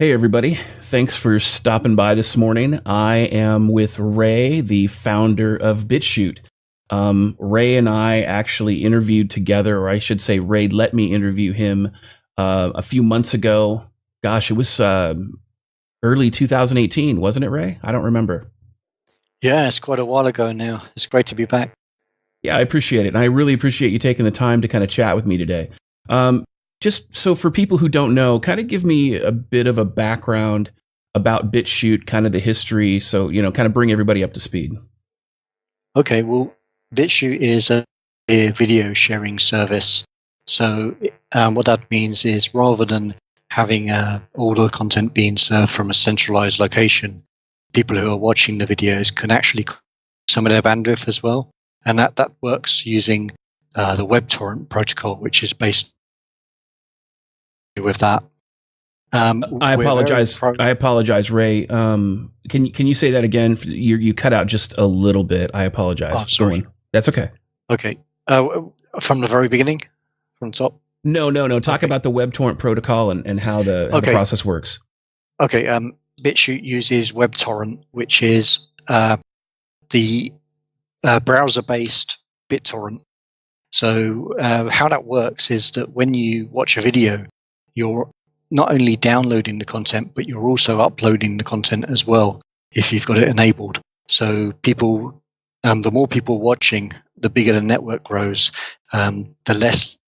Hey, everybody. Thanks for stopping by this morning. I am with Ray, the founder of BitShoot. Ray and I actually interviewed together, or I should say, Ray let me interview him a few months ago. Gosh, it was early 2018, wasn't it, Ray? I don't remember. Yeah, it's quite a while ago now. It's great to be back. Yeah, I appreciate it. And I really appreciate you taking the time to kind of chat with me today. Just so for people who don't know, kind of give me a bit of a background about BitShoot, kind of the history. So, kind of bring everybody up to speed. Okay, well, BitShoot is a video sharing service. So what that means is rather than having all the content being served from a centralized location, people who are watching the videos can actually some of their bandwidth as well. And that works using the WebTorrent protocol, which is based with that. I apologize, Ray. Can you say that again? You cut out just a little bit. I apologize. Oh, sorry. That's okay. Okay. From the very beginning, from the top. No. Talk about the WebTorrent protocol and how the process works. Okay. BitShoot uses WebTorrent, which is the browser-based BitTorrent. So how that works is that when you watch a video, you're not only downloading the content, but you're also uploading the content as well if you've got it enabled. So people, the more people watching, the bigger the network grows, the less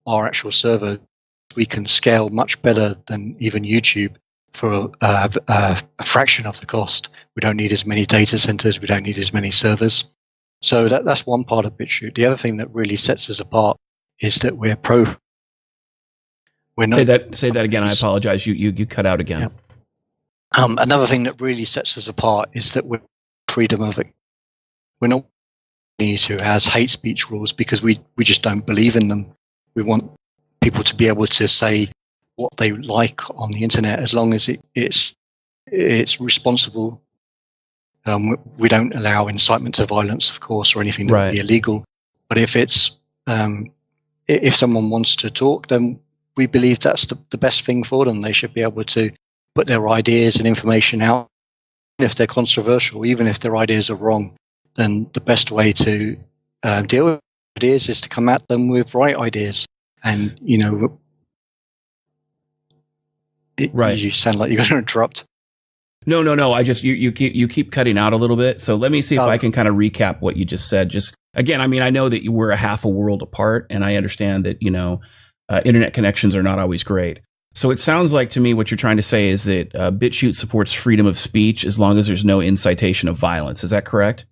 our actual server. We can scale much better than even YouTube for a fraction of the cost. We don't need as many data centers. We don't need as many servers. So that's one part of BitShoot. The other thing that really sets us apart is that we're not, say that again. I apologize. You cut out again. Yeah. Another thing that really sets us apart is that we're freedom of it. We're not companies who has hate speech rules because we just don't believe in them. We want people to be able to say what they like on the internet as long as it's responsible. We don't allow incitement to violence, of course, or anything that would be illegal. But if it's if someone wants to talk, then we believe that's the best thing for them. They should be able to put their ideas and information out. If they're controversial, even if their ideas are wrong, then the best way to deal with ideas is to come at them with right ideas. And, you sound like you're going to interrupt. No. I just you keep cutting out a little bit. So let me see if I can kind of recap what you just said. Just again, I mean, I know that you were a half a world apart, and I understand that internet connections are not always great. So it sounds like to me what you're trying to say is that BitShoot supports freedom of speech as long as there's no incitation of violence. Is that correct?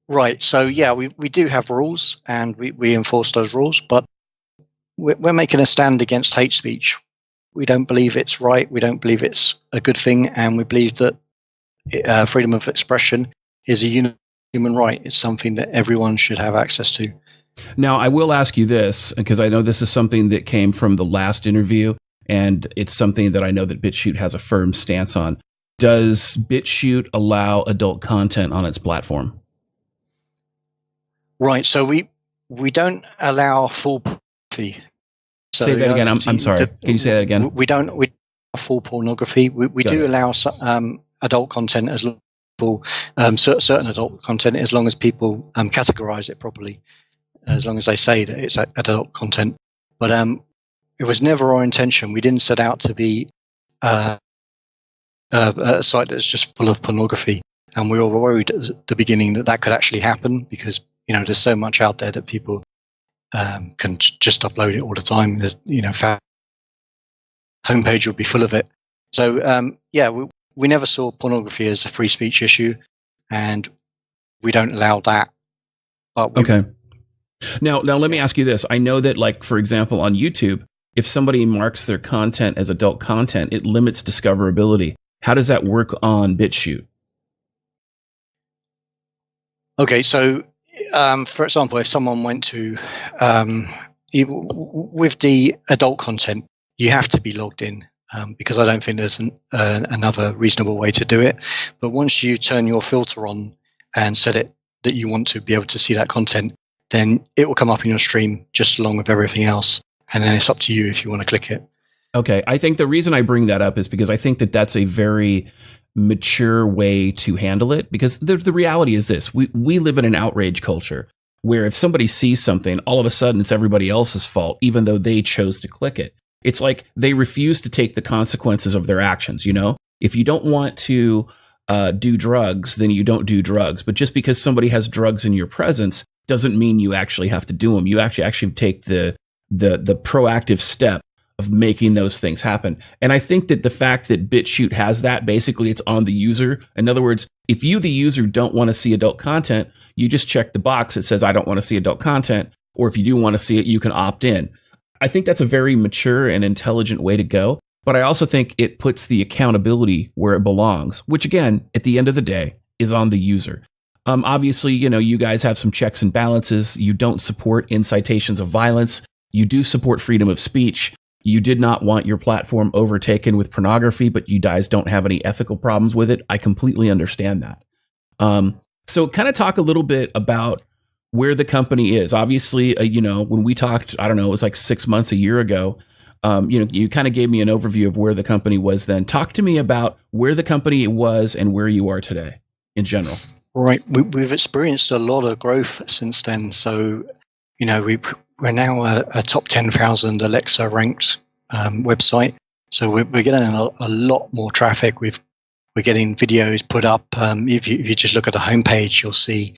Right. So yeah, we do have rules, and we enforce those rules, but we're making a stand against hate speech. We don't believe it's right. We don't believe it's a good thing. And we believe that freedom of expression is a human right. It's something that everyone should have access to. Now, I will ask you this, because I know this is something that came from the last interview, and it's something that I know that BitShoot has a firm stance on. Does BitShoot allow adult content on its platform? Right. So we don't allow full pornography. So say that again. I'm sorry. Can you say that again? We don't full pornography. We do allow adult content as long as certain adult content, as long as people categorize it properly, as long as they say that it's adult content. But it was never our intention. We didn't set out to be a site that's just full of pornography, and we were worried at the beginning that could actually happen because there's so much out there that people can just upload it all the time. There's, homepage will be full of it. So we never saw pornography as a free speech issue, and we don't allow that. But okay. Now let me ask you this. I know that, like, for example, on YouTube, if somebody marks their content as adult content, it limits discoverability. How does that work on BitShoot? Okay, so for example, if someone went to with the adult content, you have to be logged in because I don't think there's another reasonable way to do it. But once you turn your filter on and set it that you want to be able to see that content, then it will come up in your stream just along with everything else. And then it's up to you if you want to click it. Okay. I think the reason I bring that up is because I think that that's a very mature way to handle it, because the reality is this: we live in an outrage culture where if somebody sees something, all of a sudden it's everybody else's fault, even though they chose to click it. It's like they refuse to take the consequences of their actions. You know, if you don't want to do drugs, then you don't do drugs. But just because somebody has drugs in your presence doesn't mean you actually have to do them. You actually take the proactive step of making those things happen. And I think that the fact that BitShoot has that, basically it's on the user. In other words, if you, the user, don't want to see adult content, you just check the box that says, I don't want to see adult content. Or if you do want to see it, you can opt in. I think that's a very mature and intelligent way to go. But I also think it puts the accountability where it belongs, which again, at the end of the day, is on the user. Obviously, you know, you guys have some checks and balances. You don't support incitations of violence. You do support freedom of speech. You did not want your platform overtaken with pornography, but you guys don't have any ethical problems with it. I completely understand that. So kind of talk a little bit about where the company is. Obviously, you know, when we talked, I don't know, it was like 6 months, a year ago, you know, you kind of gave me an overview of where the company was then. Talk to me about where the company was and where you are today in general. Right. We've experienced a lot of growth since then. So, you know, we're now a top 10,000 Alexa ranked website. So we're getting a lot more traffic. We're getting videos put up. If you just look at the homepage, you'll see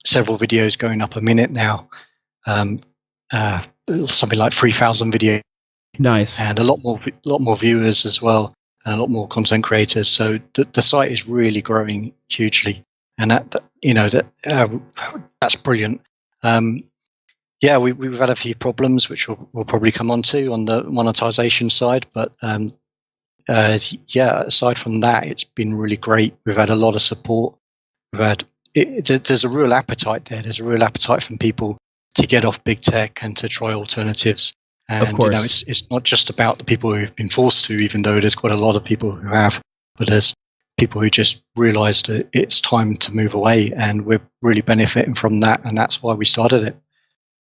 several videos going up a minute now. Something like 3,000 videos. Nice. And a lot more viewers as well, and a lot more content creators. So the site is really growing hugely, and that's brilliant. Yeah, we've had a few problems, which we'll probably come on to on the monetization side, but yeah, aside from that, it's been really great. We've had a lot of support. There's a real appetite there. There's a real appetite from people to get off big tech and to try alternatives. And of course, you know, it's not just about the people who've been forced to, even though there's quite a lot of people who have, but there's people who just realized that it's time to move away, and we're really benefiting from that, and that's why we started it.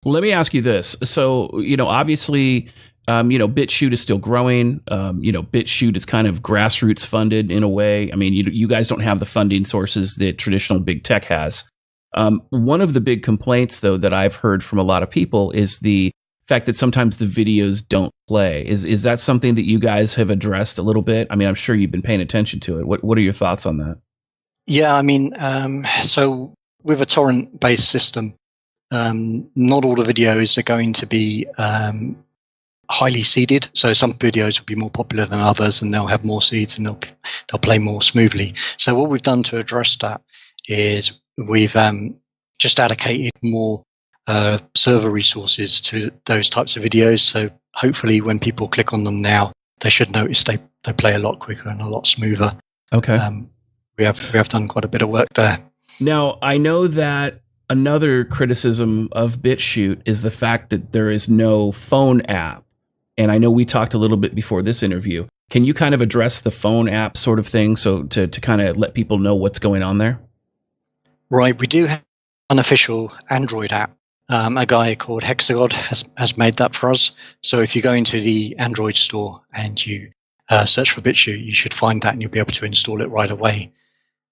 Well, let me ask you this. So, you know, obviously, you know, BitChute is still growing. You know, BitChute is kind of grassroots funded in a way. I mean, you guys don't have the funding sources that traditional big tech has. One of the big complaints, though, that I've heard from a lot of people is the fact that sometimes the videos don't play. Is that something that you guys have addressed a little bit? I mean, I'm sure you've been paying attention to it. What are your thoughts on that? Yeah, I mean, so with a torrent-based system, not all the videos are going to be highly seeded. So some videos will be more popular than others, and they'll have more seeds, and they'll play more smoothly. So what we've done to address that is we've just allocated more server resources to those types of videos. So hopefully when people click on them now, they should notice they play a lot quicker and a lot smoother. Okay. We have done quite a bit of work there. Now, I know that another criticism of BitChute is the fact that there is no phone app. And I know we talked a little bit before this interview. Can you kind of address the phone app sort of thing, so to kind of let people know what's going on there? Right. We do have an unofficial Android app. A guy called Hexagod has made that for us. So if you go into the Android store and you search for BitChute, you should find that, and you'll be able to install it right away.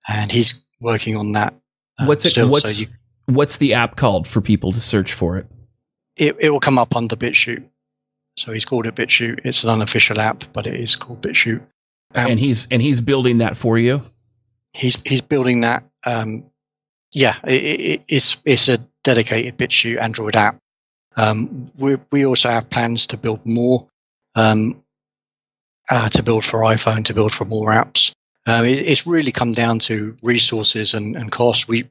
And he's working on that. What's the app called for people to search for it? It will come up under BitChute. So he's called it BitChute. It's an unofficial app, but it is called BitChute. And he's building that for you? He's building that. Yeah, it's a dedicated BitChute Android app. We also have plans to build more, to build for iPhone, to build for more apps. It's really come down to resources and cost. We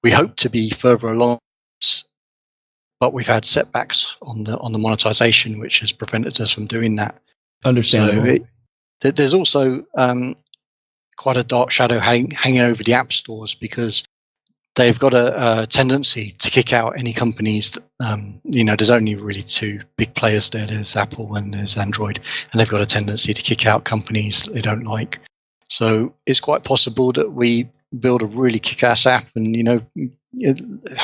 hope to be further along, but we've had setbacks on the monetization, which has prevented us from doing that. Understandable. So there's also quite a dark shadow hanging over the app stores, because they've got a tendency to kick out any companies. There's only really two big players there. There's Apple and there's Android, and they've got a tendency to kick out companies they don't like. So it's quite possible that we build a really kick-ass app, and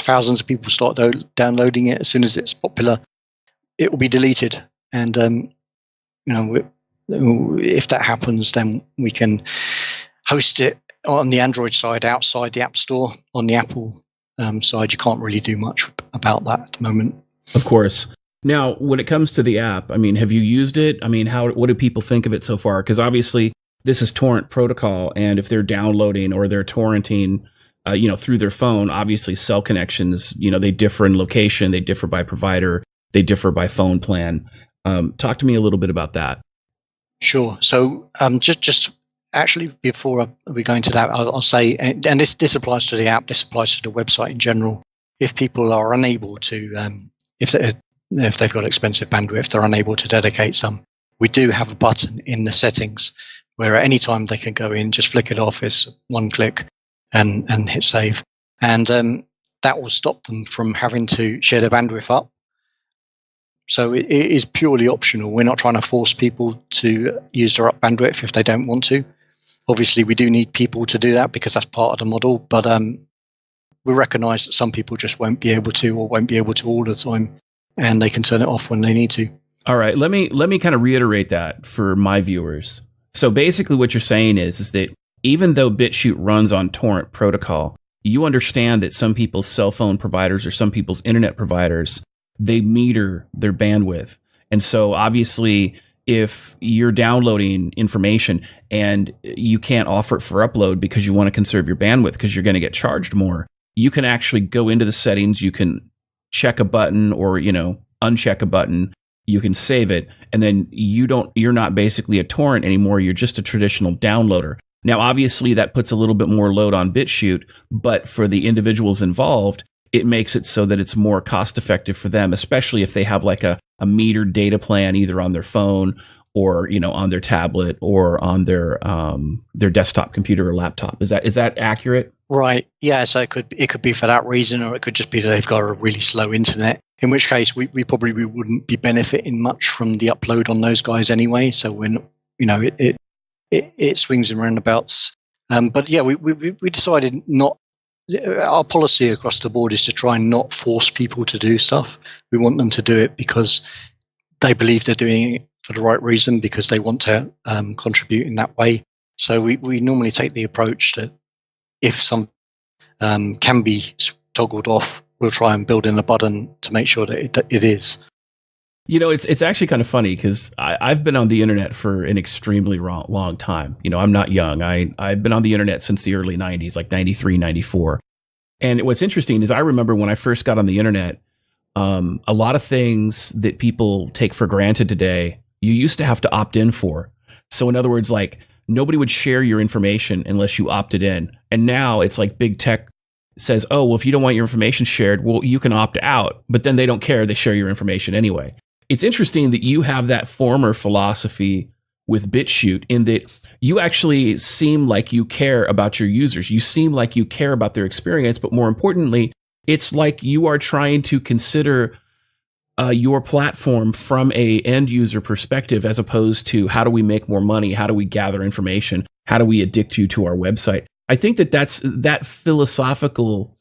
thousands of people start downloading it. As soon as it's popular, it will be deleted, and if that happens, then we can host it on the Android side outside the App Store. On the Apple side, you can't really do much about that at the moment. Of course. Now, when it comes to the app, I mean, have you used it? I mean, what do people think of it so far? Because obviously, this is torrent protocol, and if they're downloading or they're torrenting, through their phone, obviously cell connections, they differ in location, they differ by provider, they differ by phone plan. Talk to me a little bit about that. Sure. So, just actually before we go into that, I'll say, and this applies to the app, this applies to the website in general. If people are unable to, if they've got expensive bandwidth, they're unable to dedicate some, we do have a button in the settings where at any time they can go in, just flick it off, it's one click and hit save. And that will stop them from having to share their bandwidth up. So it is purely optional. We're not trying to force people to use their up bandwidth if they don't want to. Obviously, we do need people to do that because that's part of the model. But we recognize that some people just won't be able to, or won't be able to all the time, and they can turn it off when they need to. All right, let me kind of reiterate that for my viewers. So basically what you're saying is that even though BitChute runs on torrent protocol, you understand that some people's cell phone providers or some people's internet providers, they meter their bandwidth. And so obviously if you're downloading information and you can't offer it for upload because you want to conserve your bandwidth because you're going to get charged more, you can actually go into the settings, you can check a button or, uncheck a button, you can save it, and then you're not basically a torrent anymore, you're just a traditional downloader. Now, obviously that puts a little bit more load on BitChute, but for the individuals involved, it makes it so that it's more cost effective for them, especially if they have like a metered data plan either on their phone or on their tablet or on their desktop computer or laptop. Is that accurate? Right. Yeah. So it could be for that reason, or it could just be that they've got a really slow internet. In which case, we probably wouldn't be benefiting much from the upload on those guys anyway. So when it swings and roundabouts. But yeah, we decided not. Our policy across the board is to try and not force people to do stuff. We want them to do it because they believe they're doing it for the right reason, because they want to contribute in that way. So we normally take the approach that if some can be toggled off, we'll try and build in a button to make sure that it is. It's actually kind of funny because I've been on the internet for an extremely long time. I'm not young. I've been on the internet since the early 90s, like 93, 94. And what's interesting is I remember when I first got on the internet, a lot of things that people take for granted today, you used to have to opt in for. So in other words, like nobody would share your information unless you opted in. And now it's like big tech says, oh, well, if you don't want your information shared, well, you can opt out. But then they don't care. They share your information anyway. It's interesting that you have that former philosophy with BitChute in that you actually seem like you care about your users. You seem like you care about their experience, but more importantly, it's like you are trying to consider your platform from a end user perspective, as opposed to how do we make more money? How do we gather information? How do we addict you to our website? I think that philosophical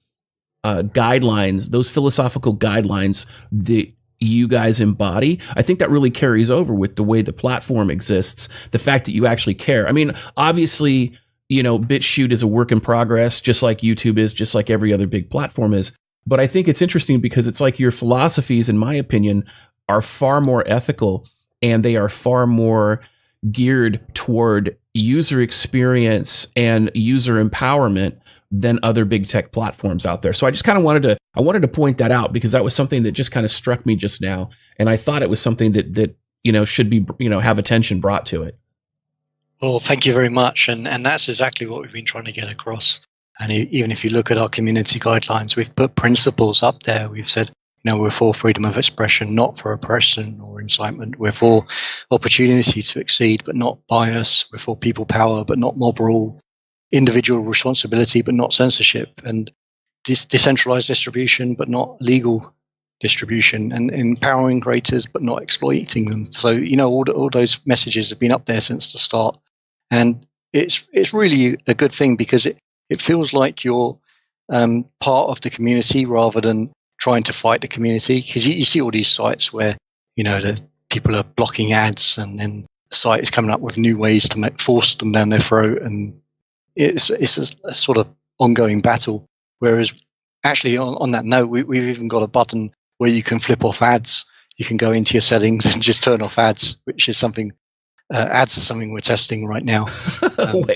guidelines, those philosophical guidelines that you guys embody, I think that really carries over with the way the platform exists, the fact that you actually care. I mean, obviously, BitChute is a work in progress, just like YouTube is, just like every other big platform is. But I think it's interesting because it's like your philosophies, in my opinion, are far more ethical and they are far more geared toward user experience and user empowerment than other big tech platforms out there. So I just kind of wanted to point that out because that was something that just kind of struck me just now, and I thought it was something that should be have attention brought to it. Well, thank you very much, and that's exactly what we've been trying to get across. And even if you look at our community guidelines, we've put principles up there. We've said, we're for freedom of expression, not for oppression or incitement. We're for opportunity to exceed, but not bias. We're for people power, but not mob rule. Individual responsibility, but not censorship. And decentralized distribution, but not legal distribution. And empowering creators, but not exploiting them. So, all those messages have been up there since the start. And it's really a good thing because it feels like you're part of the community rather than trying to fight the community, because you see all these sites where the people are blocking ads, and then the site is coming up with new ways to force them down their throat, and it's a sort of ongoing battle. Whereas actually on that note, we've even got a button where you can flip off ads. You can go into your settings and just turn off ads, which is something. Ads are something we're testing right now.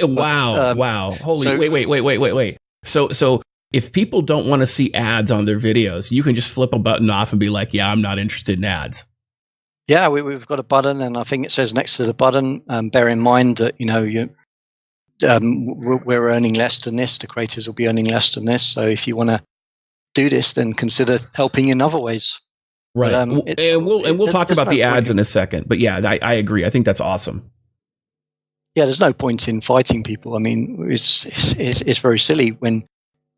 Wow! Holy! Wait! So if people don't want to see ads on their videos, you can just flip a button off and be like, "Yeah, I'm not interested in ads." Yeah, we've got a button, and I think it says next to the button, bear in mind that we're earning less than this. The creators will be earning less than this. So if you want to do this, then consider helping in other ways. Right, and we'll talk about the ads in a second. But yeah, I agree. I think that's awesome. Yeah, there's no point in fighting people. I mean, it's very silly when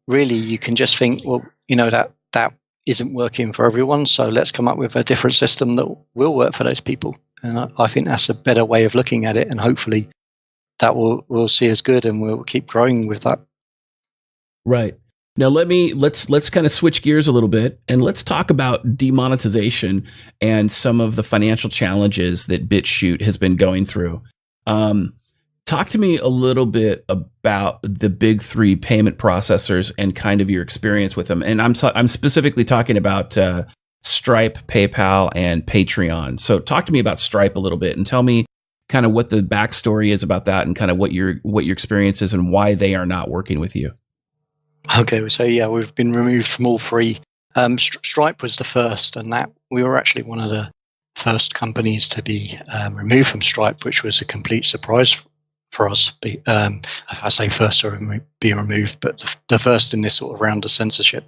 really you can just think, well, that isn't working for everyone, so let's come up with a different system that will work for those people. And I think that's a better way of looking at it, and hopefully that will see us good, and we'll keep growing with that. Right. Now let's kind of switch gears a little bit, and let's talk about demonetization and some of the financial challenges that BitChute has been going through. Talk to me a little bit about the big three payment processors and kind of your experience with them. And I'm specifically talking about Stripe, PayPal, and Patreon. So talk to me about Stripe a little bit and tell me kind of what the backstory is about that, and kind of what your experience is and why they are not working with you. Okay, so yeah, we've been removed from all three. Stripe was the first, and that we were actually one of the first companies to be removed from Stripe, which was a complete surprise for us. I say first to be removed, but the first in this sort of round of censorship.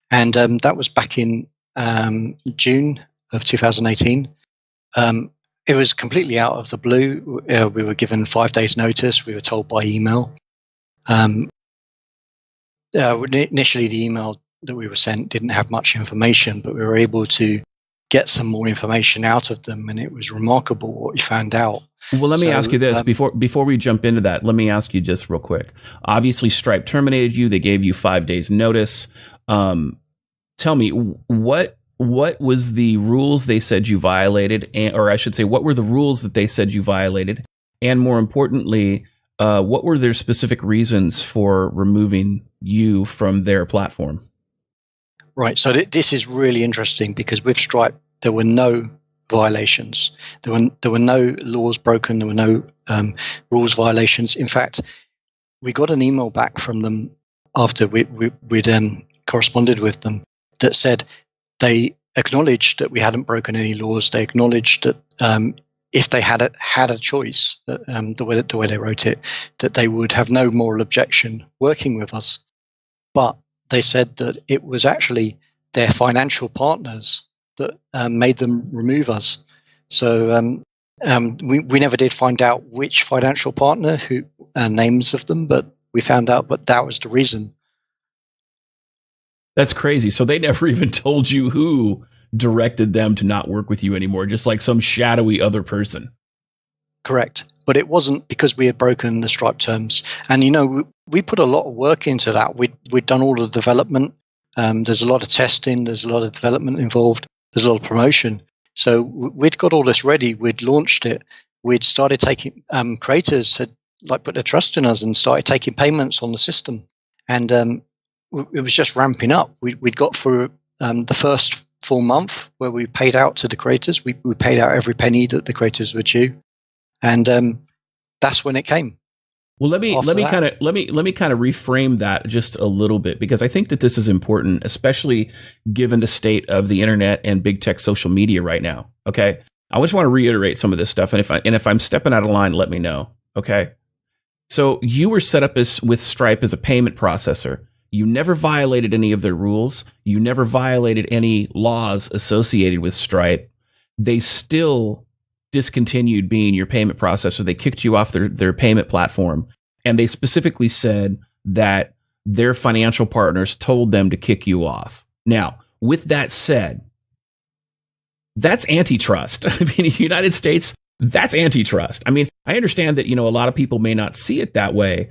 And that was back in June of 2018. It was completely out of the blue. We were given 5 days notice. We were told by email. Initially, the email that we were sent didn't have much information, but we were able to get some more information out of them, and it was remarkable what we found out. Well, let me ask you this before we jump into that. Let me ask you just real quick. Obviously, Stripe terminated you. They gave you 5 days notice. Tell me what was the rules they said you violated, or I should say, what were the rules that they said you violated, and more importantly, what were their specific reasons for removing you from their platform? Right. So this is really interesting, because with Stripe, there were no violations. There were no laws broken. There were no rules violations. In fact, we got an email back from them after we'd corresponded with them that said they acknowledged that we hadn't broken any laws. They acknowledged that if they had a choice, the way they wrote it, that they would have no moral objection working with us. But they said that it was actually their financial partners that made them remove us. So we never did find out which financial partner, who names of them, but we found out that that was the reason. That's crazy. So they never even told you who directed them to not work with you anymore, just like some shadowy other person. Correct. But it wasn't because we had broken the Stripe terms. And, we put a lot of work into that. We'd done all the development. There's a lot of testing. There's a lot of development involved. There's a lot of promotion. So we'd got all this ready. We'd launched it. We'd started taking creators had put their trust in us and started taking payments on the system. And it was just ramping up. We'd got through the first full month where we paid out to the creators. We paid out every penny that the creators were due. And that's when it came. Well, let me kind of reframe that just a little bit, because I think that this is important, especially given the state of the internet and big tech social media right now. Okay, I just want to reiterate some of this stuff, and if I'm stepping out of line, let me know. Okay, so you were set up with Stripe as a payment processor. You never violated any of their rules. You never violated any laws associated with Stripe. They still discontinued being your payment processor. They kicked you off their payment platform. And they specifically said that their financial partners told them to kick you off. Now, with that said, that's antitrust. I mean, in the United States, that's antitrust. I mean, I understand that, a lot of people may not see it that way,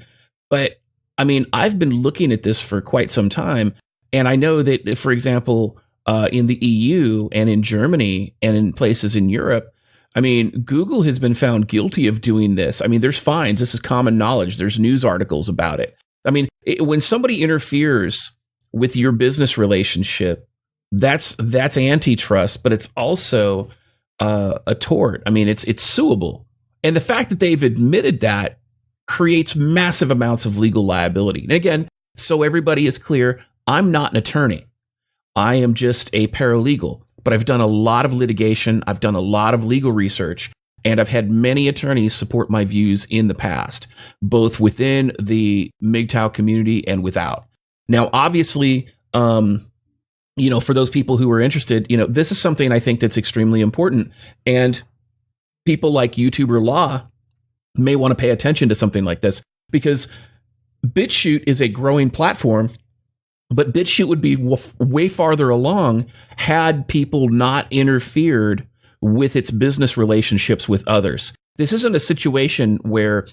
but I mean, I've been looking at this for quite some time. And I know that, for example, in the EU and in Germany and in places in Europe, I mean, Google has been found guilty of doing this. I mean, there's fines. This is common knowledge. There's news articles about it. I mean, when somebody interferes with your business relationship, that's antitrust, but it's also a tort. I mean, it's suable. And the fact that they've admitted that creates massive amounts of legal liability. And again, so everybody is clear, I'm not an attorney. I am just a paralegal, but I've done a lot of litigation. I've done a lot of legal research, and I've had many attorneys support my views in the past, both within the MGTOW community and without. Now, obviously, for those people who are interested, this is something I think that's extremely important. And people like YouTuber Law may want to pay attention to something like this, because BitChute is a growing platform, but BitChute would be way farther along had people not interfered with its business relationships with others. This isn't a situation where,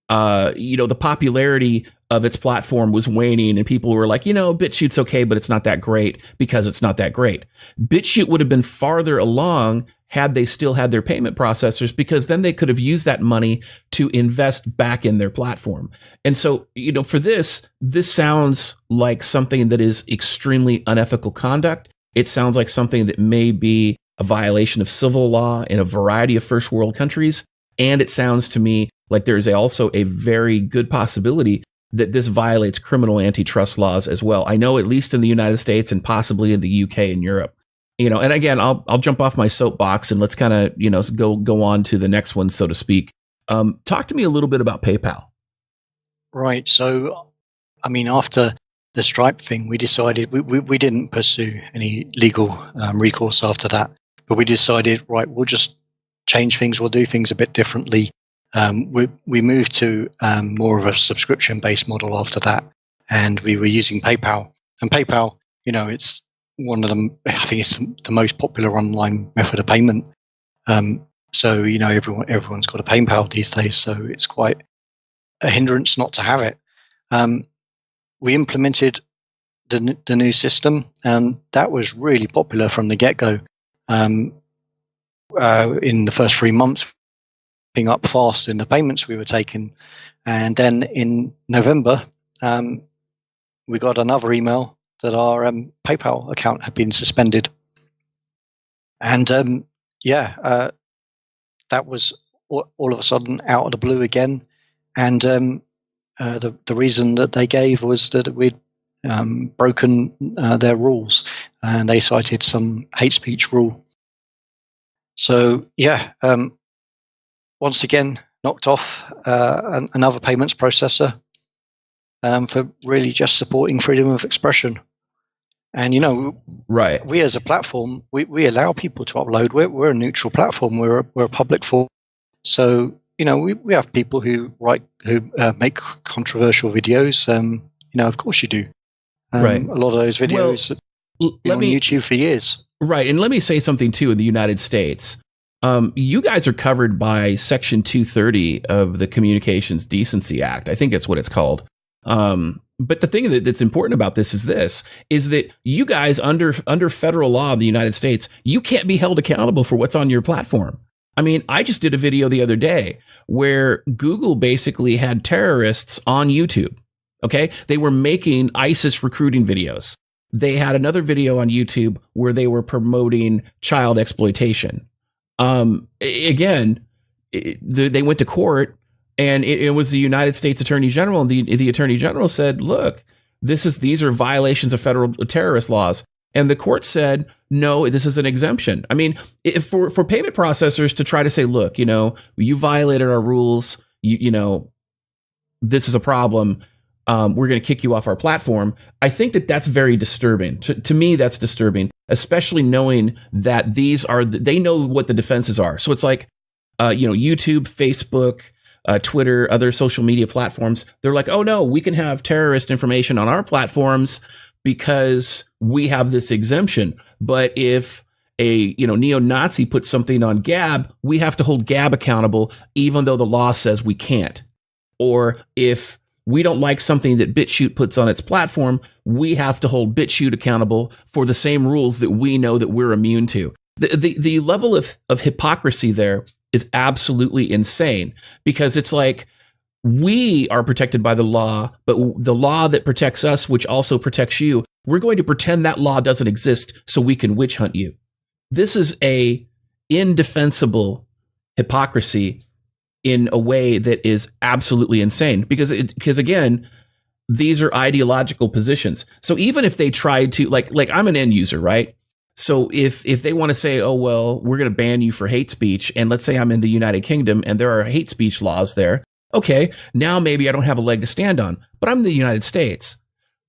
the popularity of its platform was waning and people were like, BitChute's okay, but it's not that great because it's not that great. BitChute would have been farther along had they still had their payment processors, because then they could have used that money to invest back in their platform. And so, for this sounds like something that is extremely unethical conduct. It sounds like something that may be a violation of civil law in a variety of first world countries. And it sounds to me like there's also a very good possibility that this violates criminal antitrust laws as well. I know, at least in the United States and possibly in the UK and Europe. And again, I'll jump off my soapbox and let's kind of, go on to the next one, so to speak. Talk to me a little bit about PayPal. Right. So, I mean, after the Stripe thing, we decided we didn't pursue any legal recourse after that, but we decided, right, we'll just change things. We'll do things a bit differently. We moved to more of a subscription-based model after that, and we were using PayPal. And PayPal, it's one of them. I think it's the most popular online method of payment. So everyone's got a PayPal these days. So it's quite a hindrance not to have it. We implemented the new system, and that was really popular from the get-go. In the first 3 months, picking up fast in the payments we were taking, and then in November, we got another email that our PayPal account had been suspended. And that was all of a sudden out of the blue again. And the reason that they gave was that we'd broken their rules, and they cited some hate speech rule. So, once again, knocked off another payments processor for really just supporting freedom of expression. And, right. We as a platform, we allow people to upload. We're a neutral platform. We're a public forum. So, we have people who make controversial videos. Of course you do. Right. A lot of those videos have been on YouTube for years. Right. And let me say something, too, in the United States. You guys are covered by Section 230 of the Communications Decency Act. I think that's what it's called. But the thing that's important about this is that you guys under federal law in the United States, you can't be held accountable for what's on your platform. I mean, I just did a video the other day where Google basically had terrorists on YouTube. Okay. They were making ISIS recruiting videos. They had another video on YouTube where they were promoting child exploitation. Again, they went to court, and it was the United States Attorney General, and the Attorney General said, look, these are violations of federal terrorist laws. And the court said, no, this is an exemption. I mean, for payment processors to try to say, look, you violated our rules, this is a problem, we're going to kick you off our platform. I think that's very disturbing. To me, that's disturbing, especially knowing that they know what the defenses are. So it's like, YouTube, Facebook, Twitter, other social media platforms. They're like, oh no, we can have terrorist information on our platforms because we have this exemption. But if a neo-Nazi puts something on Gab, we have to hold Gab accountable, even though the law says we can't. Or if we don't like something that BitChute puts on its platform, we have to hold BitChute accountable for the same rules that we know that we're immune to. The level of hypocrisy there is absolutely insane, because it's like, we are protected by the law, but the law that protects us, which also protects you, we're going to pretend that law doesn't exist so we can witch hunt you. This is a indefensible hypocrisy in a way that is absolutely insane, because again, these are ideological positions. So even if they tried to, like I'm an end user, right? So if they want to say, oh, well, we're going to ban you for hate speech, and let's say I'm in the United Kingdom and there are hate speech laws there, okay, now maybe I don't have a leg to stand on, but I'm in the United States.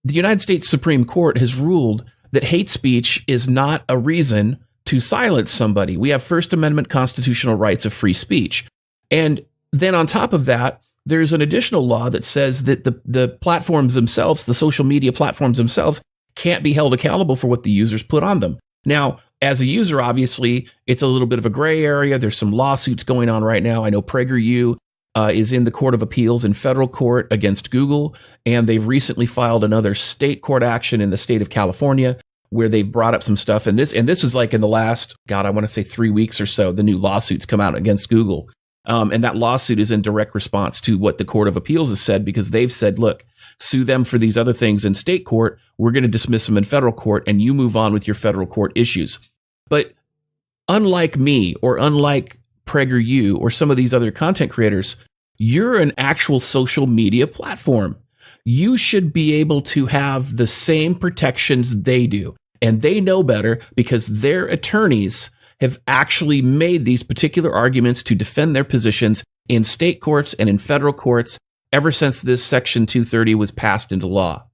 The United States Supreme Court has ruled that hate speech is not a reason to silence somebody. We have First Amendment constitutional rights of free speech. And then on top of that, there's an additional law that says that the platforms themselves, the social media platforms themselves, can't be held accountable for what the users put on them. Now, as a user, obviously, it's a little bit of a gray area. There's some lawsuits going on right now. I know PragerU is in the Court of Appeals in federal court against Google, and they've recently filed another state court action in the state of California where they brought up some stuff. And this was like in the last, God, I want to say 3 weeks or so, the new lawsuits come out against Google. And that lawsuit is in direct response to what the Court of Appeals has said, because they've said, look, sue them for these other things in state court. We're going to dismiss them in federal court, and you move on with your federal court issues. But unlike me, or unlike PragerU or some of these other content creators, you're an actual social media platform. You should be able to have the same protections they do. And they know better, because their attorneys have actually made these particular arguments to defend their positions in state courts and in federal courts ever since this Section 230 was passed into law.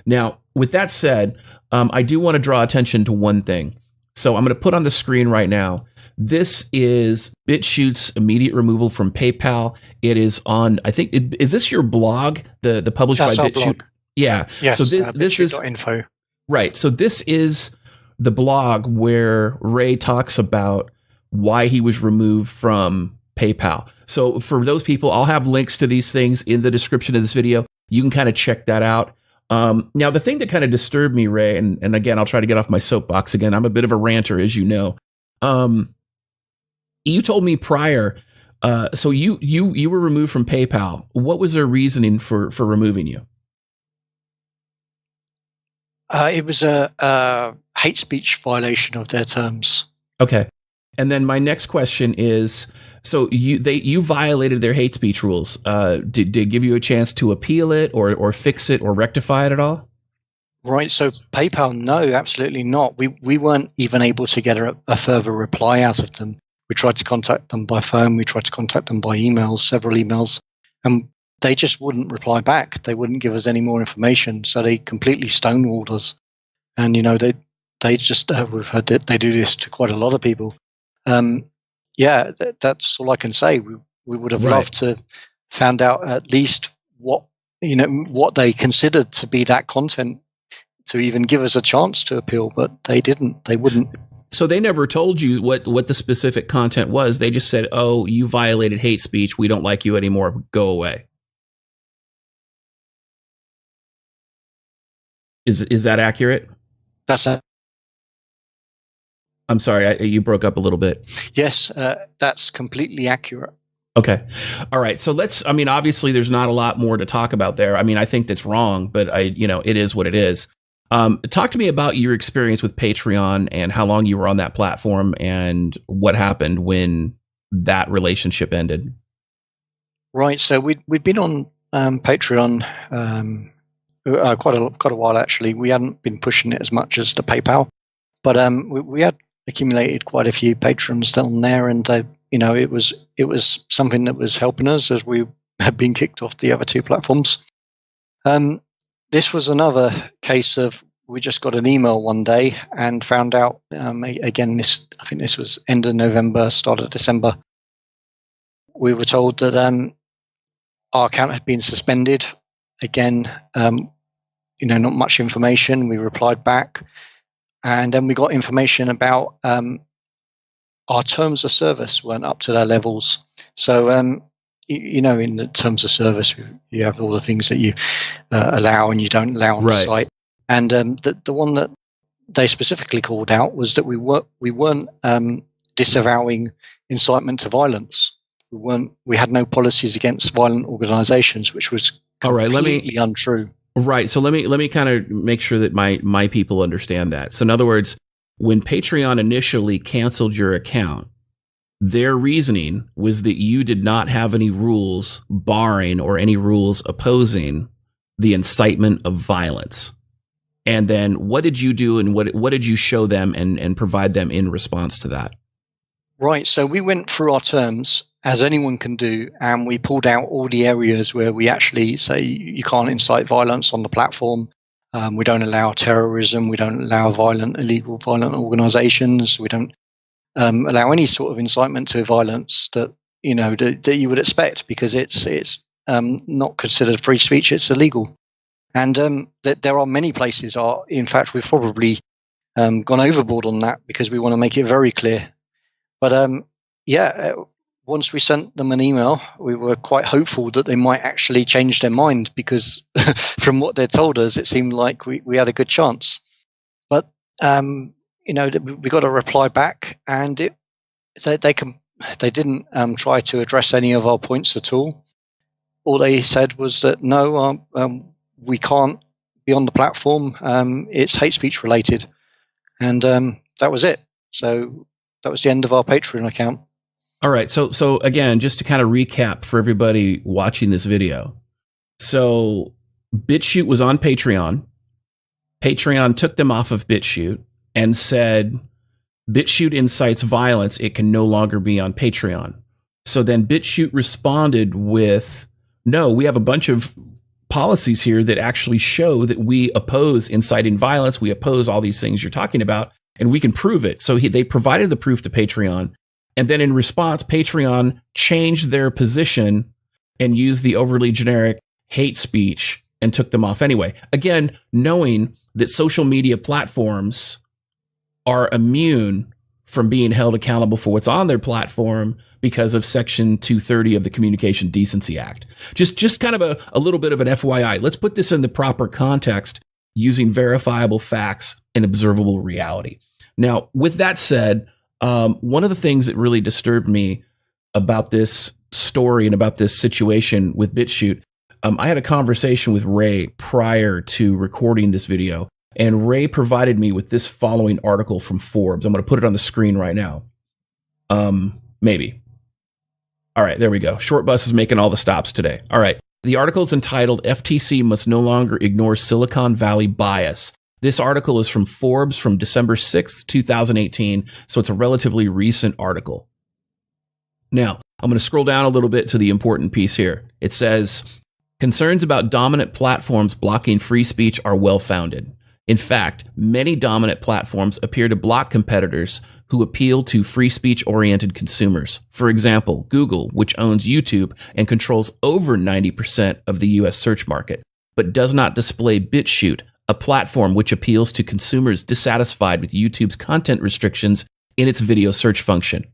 Now, with that said, I do want to draw attention to one thing. So I'm going to put on the screen right now. This is BitChute's immediate removal from PayPal. It is on, I think, is this your blog? The published That's by our BitChute? blog. Yeah. Yes, so this is info. Right. So this is the blog where Ray talks about why he was removed from PayPal. So for those people, I'll have links to these things in the description of this video. You can kind of check that out. Now, the thing that kind of disturbed me, Ray, and again, I'll try to get off my soapbox again. I'm a bit of a ranter, as you know. You told me prior, so you were removed from PayPal. What was their reasoning for removing you? It was a hate speech violation of their terms. Okay. And then my next question is, so you violated their hate speech rules. Did they give you a chance to appeal it or fix it or rectify it at all? Right. So PayPal, no, absolutely not. We weren't even able to get a further reply out of them. We tried to contact them by phone. We tried to contact them by emails, several emails, and they just wouldn't reply back. They wouldn't give us any more information. So they completely stonewalled us. And, they just, we've heard that they do this to quite a lot of people. That's all I can say. We would have loved to found out at least what they considered to be that content to even give us a chance to appeal, but they didn't. They wouldn't. So they never told you what the specific content was. They just said, "Oh, you violated hate speech. We don't like you anymore. Go away." Is that accurate? That's it. I'm sorry, you broke up a little bit. Yes, that's completely accurate. Okay. All right. So obviously there's not a lot more to talk about there. I think that's wrong, but it is what it is. Talk to me about your experience with Patreon and how long you were on that platform and what happened when that relationship ended. Right. So we'd been on Patreon quite a while, actually. We hadn't been pushing it as much as the PayPal, but we had accumulated quite a few patrons down there, and it was something that was helping us as we had been kicked off the other two platforms. This was another case of we just got an email one day and found out again. I think this was end of November, start of December. We were told that our account had been suspended. Again, not much information. We replied back, and then we got information about our terms of service weren't up to their levels. So, in the terms of service, you have all the things that you allow and you don't allow on the site. And the one that they specifically called out was that we weren't disavowing incitement to violence. We had no policies against violent organizations, which was completely untrue. Right. So let me kind of make sure that my people understand that. So in other words, when Patreon initially canceled your account, their reasoning was that you did not have any rules barring or any rules opposing the incitement of violence. And then what did you do, and what did you show them and provide them in response to that? Right. So we went through our terms, as anyone can do, and we pulled out all the areas where we actually say you can't incite violence on the platform. We don't allow terrorism. We don't allow illegal violent organizations. We don't allow any sort of incitement to violence that that you would expect, because it's not considered free speech. It's illegal. And there are many places. In fact, we've probably gone overboard on that because we want to make it very clear. But once we sent them an email, we were quite hopeful that they might actually change their mind, because from what they told us, it seemed like we had a good chance. But we got a reply back, and they didn't try to address any of our points at all. All they said was that no, we can't be on the platform. It's hate speech related, and that was it. So that was the end of our Patreon account. All right. So again, just to kind of recap for everybody watching this video. So BitChute was on Patreon. Patreon took them off of BitChute and said, BitChute incites violence. It can no longer be on Patreon. So then BitChute responded with, no, we have a bunch of policies here that actually show that we oppose inciting violence. We oppose all these things you're talking about, and we can prove it. So they provided the proof to Patreon. And then in response, Patreon changed their position and used the overly generic hate speech and took them off anyway. Again, knowing that social media platforms are immune from being held accountable for what's on their platform because of Section 230 of the Communication Decency Act. Just kind of a little bit of an FYI. Let's put this in the proper context using verifiable facts and observable reality. Now, with that said, one of the things that really disturbed me about this story and about this situation with BitChute, I had a conversation with Ray prior to recording this video, and Ray provided me with this following article from Forbes. I'm going to put it on the screen right now. Maybe. All right, there we go. Short Bus is making all the stops today. All right. The article is entitled, FTC Must No Longer Ignore Silicon Valley Bias. This article is from Forbes from December 6th, 2018, so it's a relatively recent article. Now, I'm going to scroll down a little bit to the important piece here. It says, concerns about dominant platforms blocking free speech are well-founded. In fact, many dominant platforms appear to block competitors who appeal to free speech-oriented consumers. For example, Google, which owns YouTube and controls over 90% of the US search market, but does not display BitChute, a platform which appeals to consumers dissatisfied with YouTube's content restrictions in its video search function.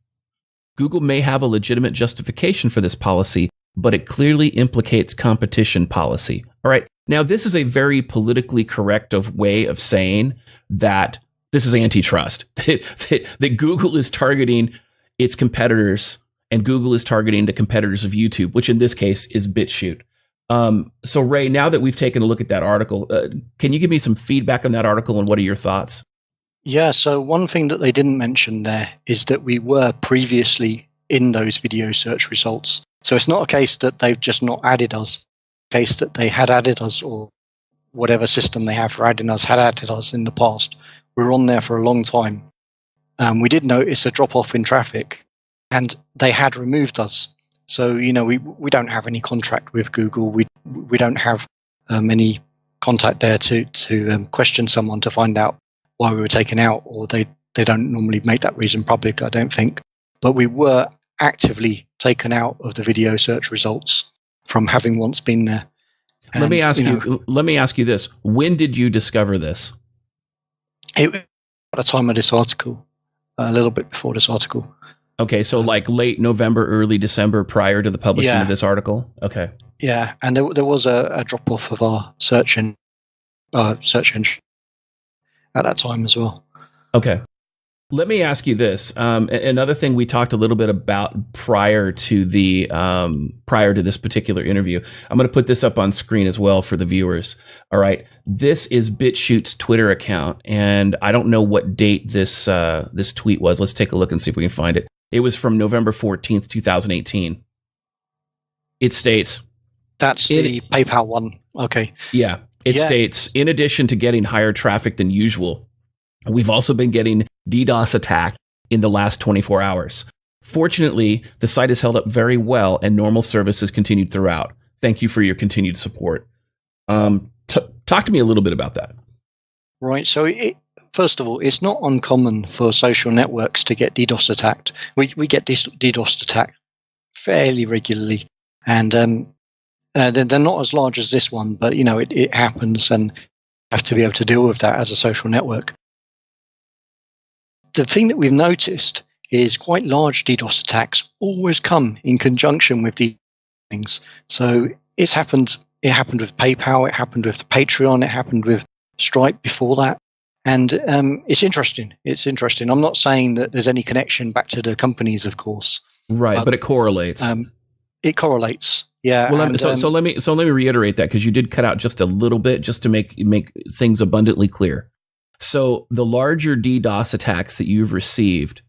Google may have a legitimate justification for this policy, but it clearly implicates competition policy. All right. Now, this is a very politically correct way of saying that this is antitrust, that Google is targeting its competitors, and Google is targeting the competitors of YouTube, which in this case is BitChute. So Ray, now that we've taken a look at that article, can you give me some feedback on that article, and what are your thoughts? Yeah, so one thing that they didn't mention there is that we were previously in those video search results. So it's not a case that they've just not added us, a case that they had added us, or whatever system they have for adding us had added us in the past. We were on there for a long time. We did notice a drop-off in traffic, and they had removed us. So, we don't have any contract with Google. We don't have any contact there to question someone to find out why we were taken out, or they don't normally make that reason public, I don't think. But we were actively taken out of the video search results from having once been there. And, let me ask you this. When did you discover this? It was at the time of this article, a little bit before this article. Okay, so like late November, early December, prior to the publishing of this article? Okay. Yeah, and there was a drop-off of our search engine. at that time as well. Okay. Let me ask you this. Another thing we talked a little bit about prior to this particular interview. I'm going to put this up on screen as well for the viewers. All right. This is BitShoot's Twitter account, and I don't know what date this tweet was. Let's take a look and see if we can find it. It was from November 14th, 2018. It states, that's the PayPal one. Okay. Yeah. It states, in addition to getting higher traffic than usual, we've also been getting DDoS attack in the last 24 hours. Fortunately, the site has held up very well and normal service has continued throughout. Thank you for your continued support. Talk to me a little bit about that. Right. So first of all, it's not uncommon for social networks to get DDoS attacked. We get DDoS attacked fairly regularly, and they're not as large as this one, but it happens, and you have to be able to deal with that as a social network. The thing that we've noticed is quite large DDoS attacks always come in conjunction with these things. So it happened with PayPal, it happened with Patreon, it happened with Stripe before that. And it's interesting. I'm not saying that there's any connection back to the companies, of course. Right, but it correlates. It correlates. Yeah. Well, so let me reiterate that, because you did cut out just a little bit just to make things abundantly clear. So the larger DDoS attacks that you've received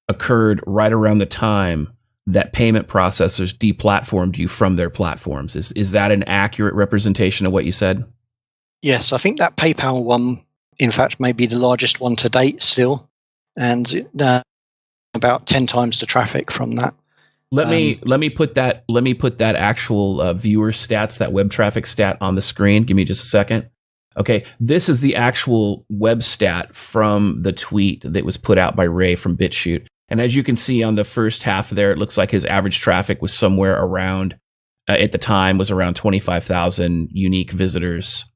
occurred right around the time that payment processors deplatformed you from their platforms. Is that an accurate representation of what you said? Yes, I think that PayPal one, in fact, may be the largest one to date still, and about 10 times the traffic from that. Let me put that actual viewer stats, that web traffic stat on the screen. Give me just a second. Okay, this is the actual web stat from the tweet that was put out by Ray from BitShoot. And as you can see on the first half there, it looks like his average traffic was somewhere around, at the time, was around 25,000 unique visitors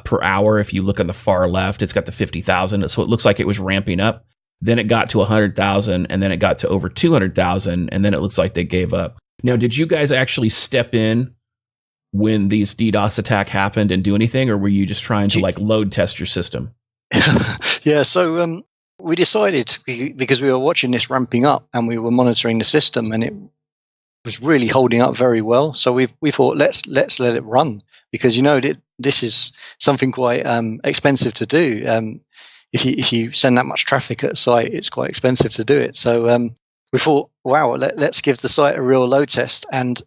per hour. If you look on the far left, it's got the 50,000. So it looks like it was ramping up. Then it got to 100,000, and then it got to over 200,000, and then it looks like they gave up. Now, did you guys actually step in when these DDoS attack happened and do anything, or were you just trying to load test your system? Yeah, so we decided, because we were watching this ramping up and we were monitoring the system, and it was really holding up very well. So we thought, let's let it run, because this is something quite expensive to do. If you send that much traffic at a site, it's quite expensive to do it. So we thought, wow, let's give the site a real load test, and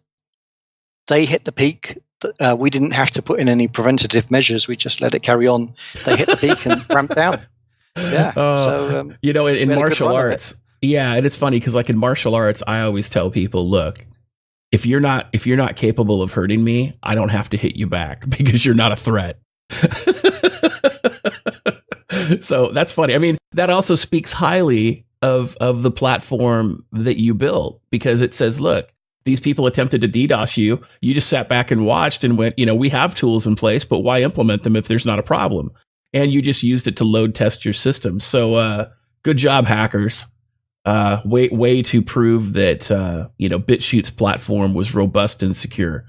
they hit the peak. We didn't have to put in any preventative measures. We just let it carry on. They hit the peak and ramped down. Yeah. So in martial arts, yeah, and it's funny because in martial arts, I always tell people, look, if you're not capable of hurting me, I don't have to hit you back because you're not a threat. So that's funny. I mean, that also speaks highly of the platform that you built, because it says, look, these people attempted to DDoS you. You just sat back and watched and went, we have tools in place, but why implement them if there's not a problem? And you just used it to load test your system. So good job, hackers. Way to prove that BitShoot's platform was robust and secure.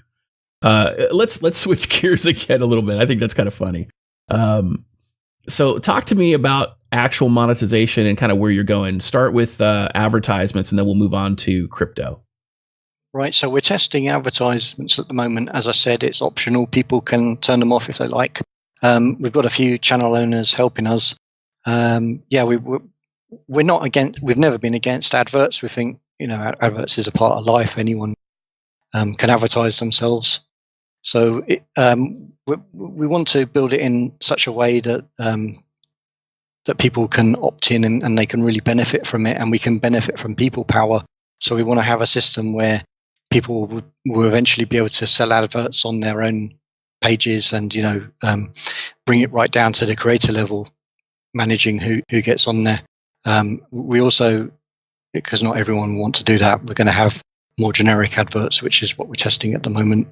Let's switch gears again a little bit. I think that's kind of funny. So talk to me about actual monetization and kind of where you're going. Start with advertisements, and then we'll move on to crypto. Right, so we're testing advertisements at the moment. As I said, it's optional. People can turn them off if they like. We've got a few channel owners helping us. We're not against. We've never been against adverts. We think adverts is a part of life. Anyone can advertise themselves. So we want to build it in such a way that that people can opt in and they can really benefit from it, and we can benefit from people power. So we want to have a system where people will eventually be able to sell adverts on their own pages, and bring it right down to the creator level, managing who gets on there. We also, because not everyone will want to do that, we're going to have more generic adverts, which is what we're testing at the moment.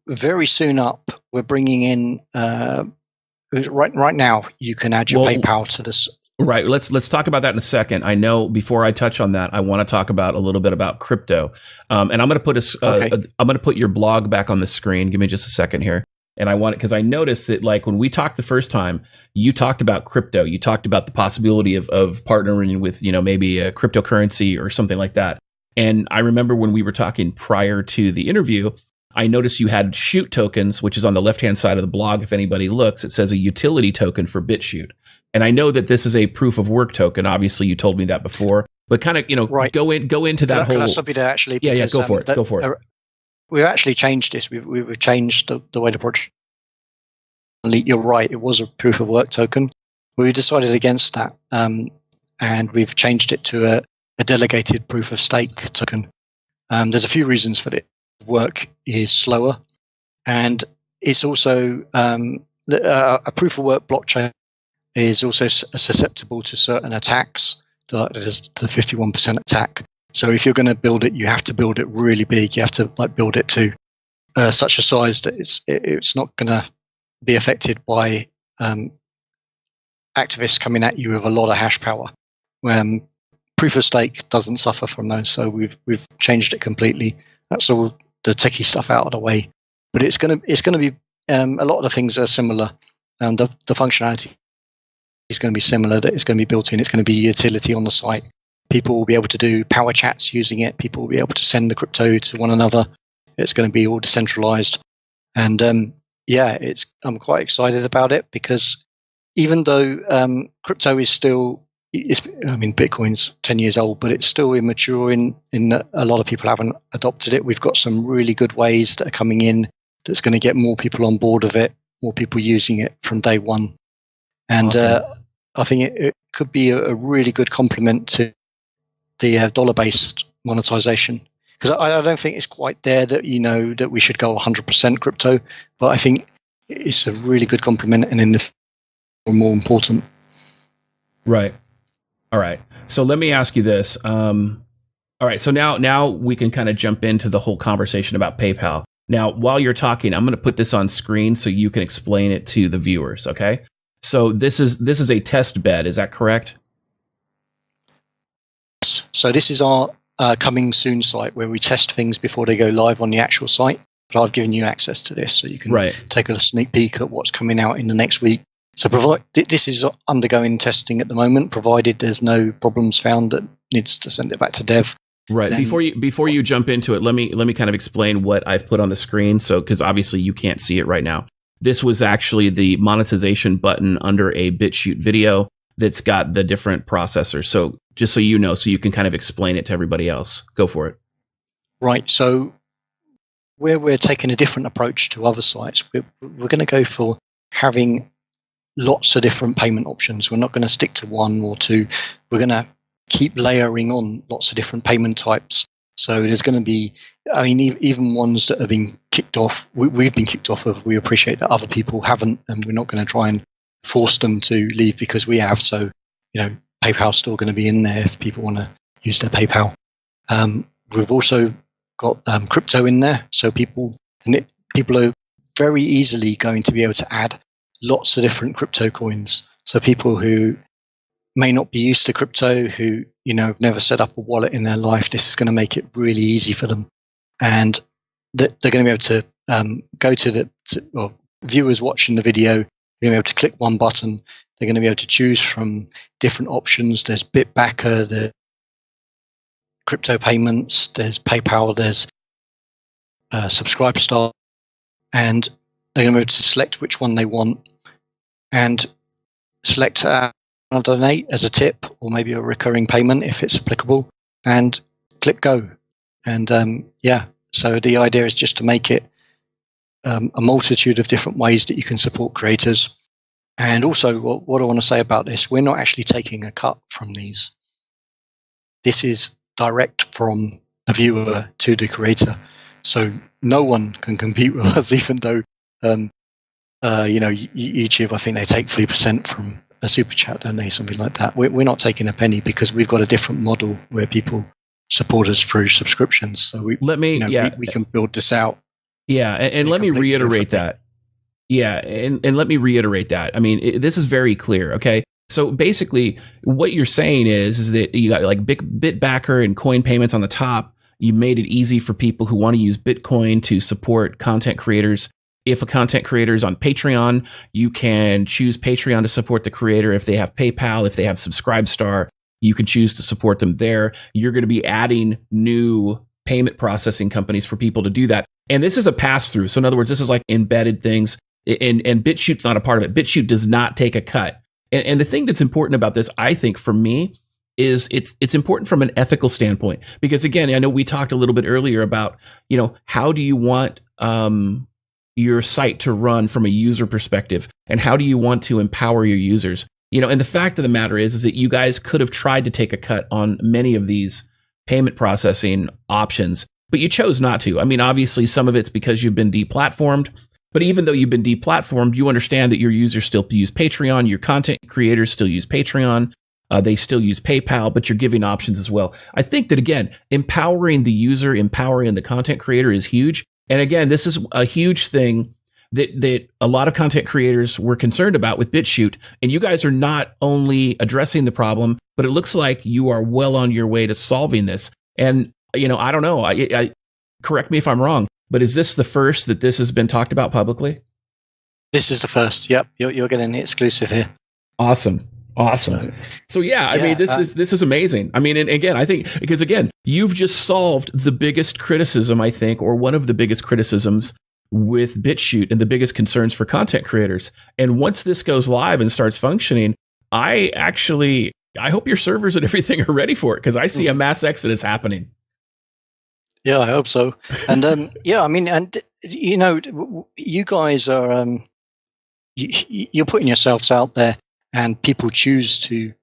Very soon up, we're bringing in right now. You can add your PayPal to this. Right. Let's talk about that in a second. I know before I touch on that, I want to talk about a little bit about crypto. And I'm going to put I'm going to put your blog back on the screen. Give me just a second here. And I want it because I noticed that, like, when we talked the first time, you talked about crypto. You talked about the possibility of partnering with, maybe a cryptocurrency or something like that. And I remember when we were talking prior to the interview, I noticed you had BitShoot tokens, which is on the left-hand side of the blog. If anybody looks, it says a utility token for BitShoot. And I know that this is a proof of work token. Obviously, you told me that before, but kind of, right. go into that whole. Can I stop you there, actually? Because, yeah, go for it. Go for it. We've actually changed this. We've changed the way the project. You're right. It was a proof of work token. We decided against that, and we've changed it to a delegated proof of stake token. There's a few reasons for it. Work is slower, and it's also a proof of work blockchain is also susceptible to certain attacks. There's the 51% attack. So if you're going to build it, you have to build it really big. You have to build it to such a size that it's not going to be affected by activists coming at you with a lot of hash power. Proof of stake doesn't suffer from those, so we've changed it completely. That's all the techie stuff out of the way. But it's going to be a lot of the things are similar. The functionality is going to be similar. That it's going to be built in. It's going to be utility on the site. People will be able to do power chats using it. People will be able to send the crypto to one another. It's going to be all decentralized. And I'm quite excited about it because even though crypto is still, Bitcoin's 10 years old, but it's still immature in that a lot of people haven't adopted it. We've got some really good ways that are coming in that's going to get more people on board of it, more people using it from day one. And awesome. I think it could be a really good complement to the dollar-based monetization. Because I don't think it's quite there that that we should go 100% crypto, but I think it's a really good complement and in the more important. Right. All right. So let me ask you this. All right. So now we can kind of jump into the whole conversation about PayPal. Now, while you're talking, I'm going to put this on screen so you can explain it to the viewers. Okay. So this is a test bed. Is that correct? So this is our coming soon site where we test things before they go live on the actual site. But I've given you access to this so you can take a sneak peek at what's coming out in the next week. So this is undergoing testing at the moment, provided there's no problems found that needs to send it back to dev. Right. Then, before you jump into it, let me kind of explain what I've put on the screen. So because obviously you can't see it right now. This was actually the monetization button under a BitChute video that's got the different processors. So just so you know, so you can kind of explain it to everybody else. Go for it. Right. So where we're taking a different approach to other sites, we're going to go for having lots of different payment options. We're not going to stick to one or two. We're going to keep layering on lots of different payment types. So there's going to be, even ones that have been kicked off, we've been kicked off of, we appreciate that other people haven't, and we're not going to try and force them to leave because we have. So, PayPal's still going to be in there if people want to use their PayPal. We've also got crypto in there. So people are very easily going to be able to add lots of different crypto coins. So people who may not be used to crypto, who have never set up a wallet in their life, this is going to make it really easy for them, and they're going to be able to go to viewers watching the video. They're going to be able to click one button. They're going to be able to choose from different options. There's Bitbacker, the crypto payments. There's PayPal. There's Subscribestar, and they're going to be able to select which one they want and select donate as a tip or maybe a recurring payment if it's applicable, and click go. And so the idea is just to make it a multitude of different ways that you can support creators. And also what I want to say about this, we're not actually taking a cut from these. This is direct from the viewer to the creator. So no one can compete with us, even though YouTube, I think they take 3% from a super chat, don't they? Something like that. We're not taking a penny because we've got a different model where people support us through subscriptions. So we can build this out. Yeah, and let me reiterate that. Yeah, and let me reiterate that. This is very clear. Okay, so basically, what you're saying is that you got like Bitbacker and coin payments on the top. You made it easy for people who want to use Bitcoin to support content creators. If a content creator is on Patreon, you can choose Patreon to support the creator. If they have PayPal, if they have Subscribestar, you can choose to support them there. You're going to be adding new payment processing companies for people to do that. And this is a pass through. So in other words, this is like embedded things, and BitChute's not a part of it. BitChute does not take a cut. And the thing that's important about this, I think, for me, is it's important from an ethical standpoint, because again, I know we talked a little bit earlier about, how do you want your site to run from a user perspective, and how do you want to empower your users? And the fact of the matter is that you guys could have tried to take a cut on many of these payment processing options, but you chose not to. I mean, obviously, some of it's because you've been deplatformed. But even though you've been deplatformed, you understand that your users still use Patreon. Your content creators still use Patreon. They still use PayPal, but you're giving options as well. I think that, again, empowering the user, empowering the content creator is huge. And again, this is a huge thing that a lot of content creators were concerned about with BitChute. And you guys are not only addressing the problem, but it looks like you are well on your way to solving this. And, I don't know. I correct me if I'm wrong, but is this the first that this has been talked about publicly? This is the first. Yep, you're getting the exclusive here. Awesome. So yeah, I mean, this is amazing. I mean, and again, I think because again, you've just solved the biggest criticism, I think, or one of the biggest criticisms with BitChute and the biggest concerns for content creators. And once this goes live and starts functioning, I hope your servers and everything are ready for it, because I see a mass exodus happening. Yeah, I hope so. And I mean, and you guys are you're putting yourselves out there, and people choose to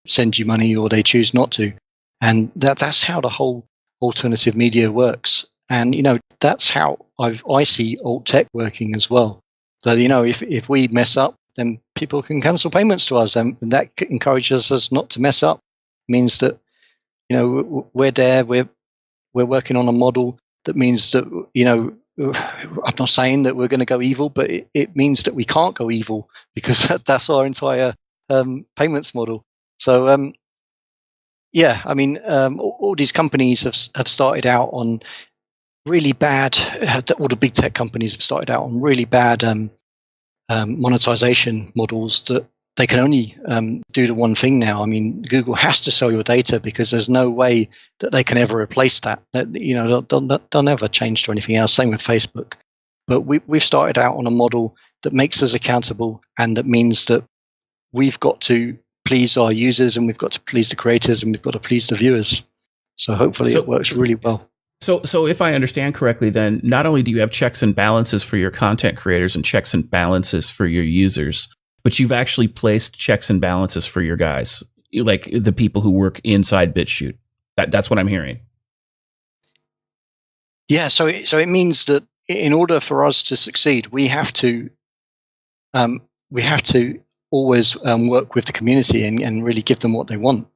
send you money, or they choose not to, and that's how the whole alternative media works. And that's how I see alt tech working as well. That if we mess up, then people can cancel payments to us, and that encourages us not to mess up. Means that we're there. We're working on a model that means that, I'm not saying that we're going to go evil, but it means that we can't go evil, because that's our entire payments model. So, I mean, all these companies have started out on really bad, all the big tech companies have started out on really bad monetization models that they can only do the one thing now. I mean, Google has to sell your data, because there's no way that they can ever replace that. They'll never change to anything else. Same with Facebook. But we've started out on a model that makes us accountable, and that means that we've got to please our users, and we've got to please the creators, and we've got to please the viewers. So hopefully it works really well. So if I understand correctly, then not only do you have checks and balances for your content creators and checks and balances for your users, but you've actually placed checks and balances for your guys, like the people who work inside BitChute. That's what I'm hearing. Yeah, so it means that in order for us to succeed, we have to always work with the community and really give them what they want.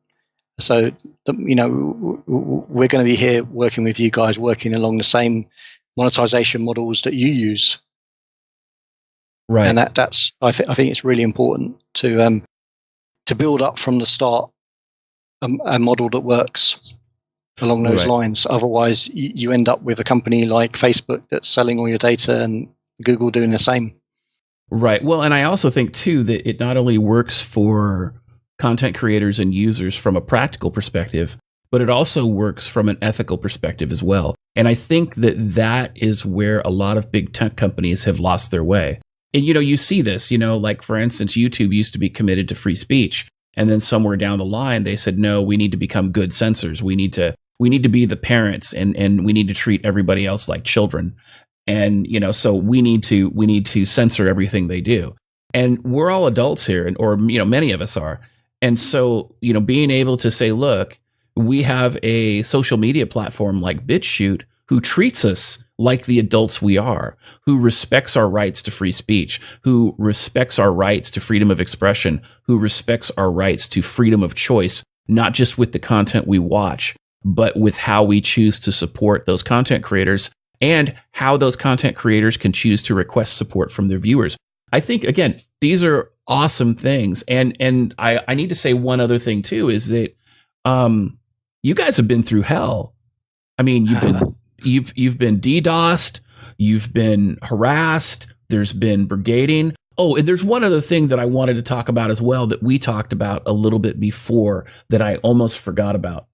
So we're going to be here working with you guys, working along the same monetization models that you use. Right. And that's I think it's really important to build up from the start a model that works along those lines. Otherwise, you end up with a company like Facebook that's selling all your data, and Google doing the same. Right. Well, and I also think too that it not only works for content creators and users from a practical perspective, but it also works from an ethical perspective as well. And I think that is where a lot of big tech companies have lost their way. And, you see this, like, for instance, YouTube used to be committed to free speech. And then somewhere down the line, they said, no, we need to become good censors. We need to be the parents, and we need to treat everybody else like children. And, so we need to censor everything they do. And we're all adults here, or many of us are. And so, being able to say, look, we have a social media platform like BitChute who treats us like the adults we are, who respects our rights to free speech, who respects our rights to freedom of expression, who respects our rights to freedom of choice, not just with the content we watch, but with how we choose to support those content creators, and how those content creators can choose to request support from their viewers. I think, again, these are awesome things. And I need to say one other thing too, is that you guys have been through hell. I mean, you've been DDoSed. You've been harassed. There's been brigading. Oh, and there's one other thing that I wanted to talk about as well that we talked about a little bit before that I almost forgot about.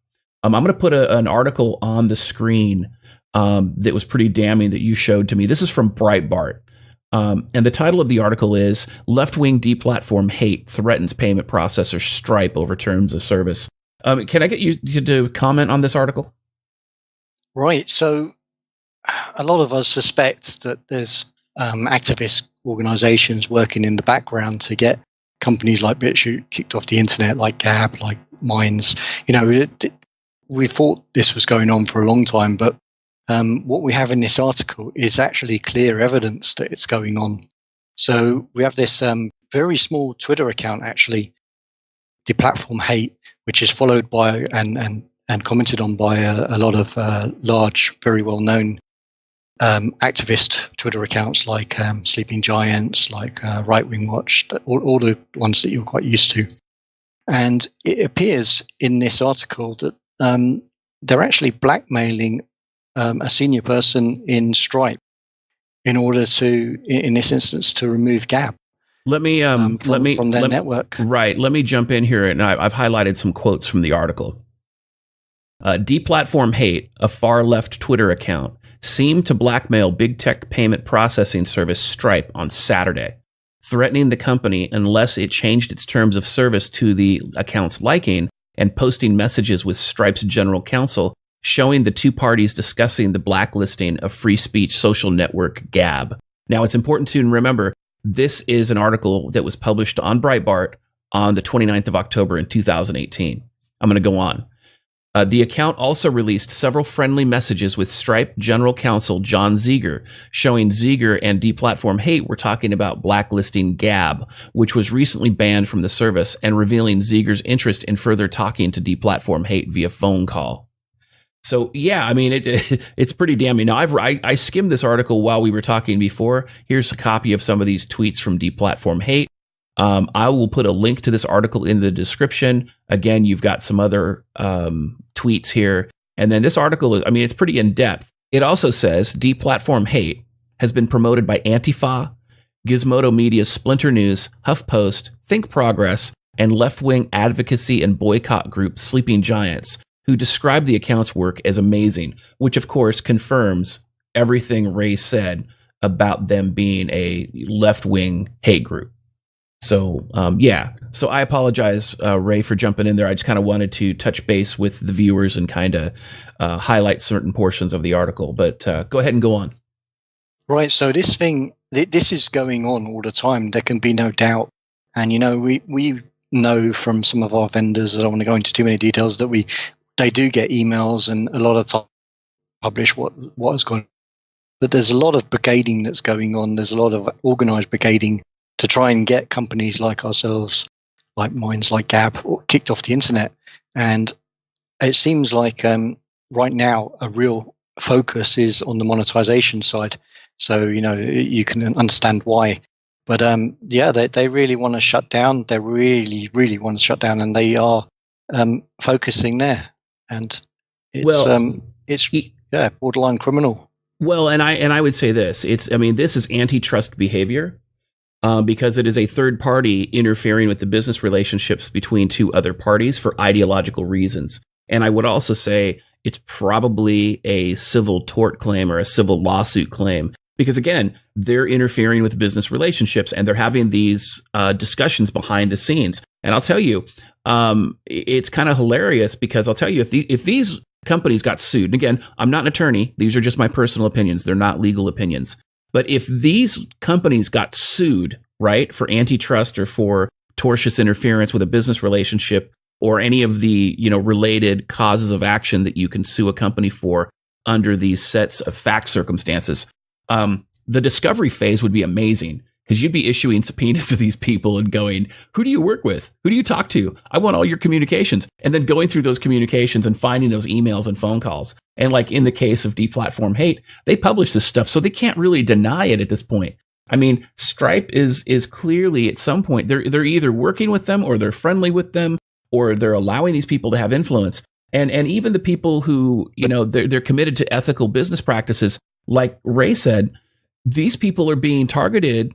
I'm going to put an article on the screen that was pretty damning that you showed to me. This is from Breitbart. And the title of the article is Left-Wing Deplatform Hate Threatens Payment Processor Stripe Over Terms of Service. Can I get you to comment on this article? Right. So a lot of us suspect that there's activist organizations working in the background to get companies like BitShoot kicked off the internet, like Gab, like Minds. We thought this was going on for a long time, but what we have in this article is actually clear evidence that it's going on. So we have this very small Twitter account, actually, Deplatform Hate, which is followed by and commented on by a lot of large, very well-known activist Twitter accounts like Sleeping Giants, like Right Wing Watch, all the ones that you're quite used to. And it appears in this article that they're actually blackmailing a senior person in Stripe in order to, in this instance, to remove Gab. Let me from their network. Right. Let me jump in here, and I've highlighted some quotes from the article. Deplatform Hate, a far left Twitter account, seemed to blackmail big tech payment processing service Stripe on Saturday, threatening the company unless it changed its terms of service to the account's liking and posting messages with Stripe's general counsel showing the two parties discussing the blacklisting of free speech social network Gab. Now, it's important to remember, this is an article that was published on Breitbart on the 29th of October in 2018. I'm going to go on. The account also released several friendly messages with Stripe General Counsel John Zeger, showing Zeger and Deplatform Hate were talking about blacklisting Gab, which was recently banned from the service, and revealing Zeger's interest in further talking to Deplatform Hate via phone call. So, yeah, I mean, it's pretty damning. Now, I skimmed this article while we were talking before. Here's a copy of some of these tweets from Deplatform Hate. I will put a link to this article in the description. Again, you've got some other tweets here. And then this article, it's pretty in-depth. It also says Deplatform Hate has been promoted by Antifa, Gizmodo Media's Splinter News, HuffPost, Think Progress, and left-wing advocacy and boycott group Sleeping Giants, who describe the account's work as amazing, which of course confirms everything Ray said about them being a left-wing hate group. So, So I apologize, Ray, for jumping in there. I just kind of wanted to touch base with the viewers and kind of highlight certain portions of the article. But go ahead and go on. Right. So this is going on all the time. There can be no doubt. And, we know from some of our vendors, I don't want to go into too many details, that they do get emails and a lot of time publish what has gone on. But there's a lot of brigading that's going on. There's a lot of organized brigading to try and get companies like ourselves, like Minds, like Gab, kicked off the internet. And it seems like right now a real focus is on the monetization side. So, you can understand why. But they really want to shut down. They really, really want to shut down, and they are focusing there. And it's borderline criminal. Well, and I would say this. This is antitrust behavior. Because it is a third party interfering with the business relationships between two other parties for ideological reasons. And I would also say it's probably a civil tort claim or a civil lawsuit claim, because again, they're interfering with business relationships and they're having these discussions behind the scenes. And I'll tell you, it's kind of hilarious, because I'll tell you, if these companies got sued, and again, I'm not an attorney, these are just my personal opinions, they're not legal opinions. But if these companies got sued, right, for antitrust or for tortious interference with a business relationship or any of the, related causes of action that you can sue a company for under these sets of fact circumstances, the discovery phase would be amazing, because you'd be issuing subpoenas to these people and going, who do you work with? Who do you talk to? I want all your communications. And then going through those communications and finding those emails and phone calls. And like in the case of Deplatform Hate, they publish this stuff, so they can't really deny it at this point. Stripe is clearly at some point, they're either working with them or they're friendly with them, or they're allowing these people to have influence. And even the people who, they're committed to ethical business practices, like Ray said, these people are being targeted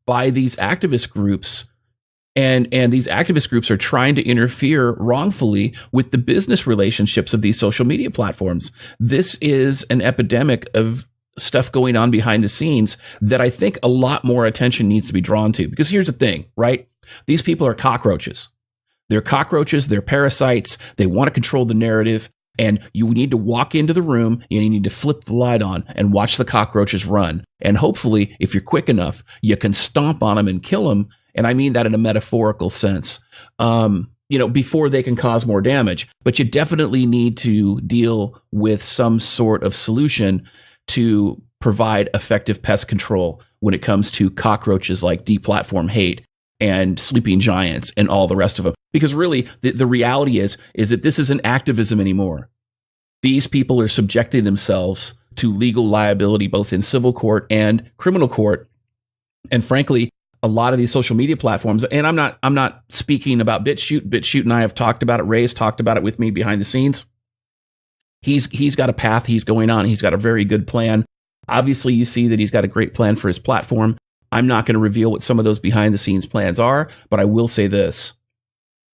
by these activist groups, and these activist groups are trying to interfere wrongfully with the business relationships of these social media platforms. This is an epidemic of stuff going on behind the scenes that I think a lot more attention needs to be drawn to. Because here's the thing, right? These people are cockroaches. They're cockroaches. They're parasites. They want to control the narrative. And you need to walk into the room and you need to flip the light on and watch the cockroaches run. And hopefully, if you're quick enough, you can stomp on them and kill them. And I mean that in a metaphorical sense, before they can cause more damage. But you definitely need to deal with some sort of solution to provide effective pest control when it comes to cockroaches like deplatform hate and sleeping giants and all the rest of them. Because really, the reality is that this isn't activism anymore. These people are subjecting themselves to legal liability, both in civil court and criminal court. And frankly, a lot of these social media platforms, and I'm not speaking about BitShoot. BitShoot and I have talked about it. Ray's talked about it with me behind the scenes. He's got a path he's going on. He's got a very good plan. Obviously, you see that he's got a great plan for his platform. I'm not going to reveal what some of those behind the scenes plans are, but I will say this.